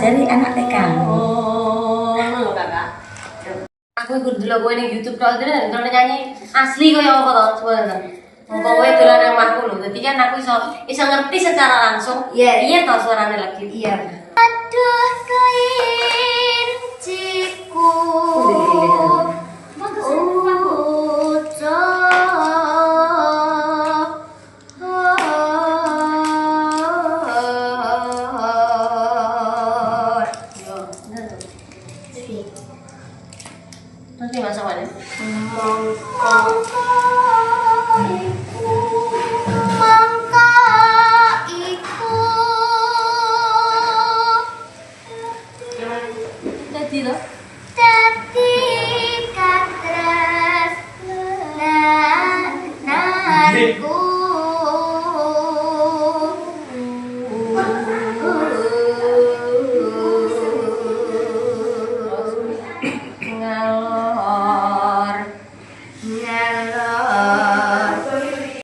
ngajari anak TK. Ngono Kakak. Aku ikut dulu kowe ning YouTube tok dene nyanyi asli koyo apa to sebenarnya. Mongko kowe dolan nang omahku lho. Dadi kan aku iso ngerti secara langsung. Iya to suarane lagi. Iya. Aduh kelinciku. Terus gimana soalnya? Jadi loh. Dadi katras nananku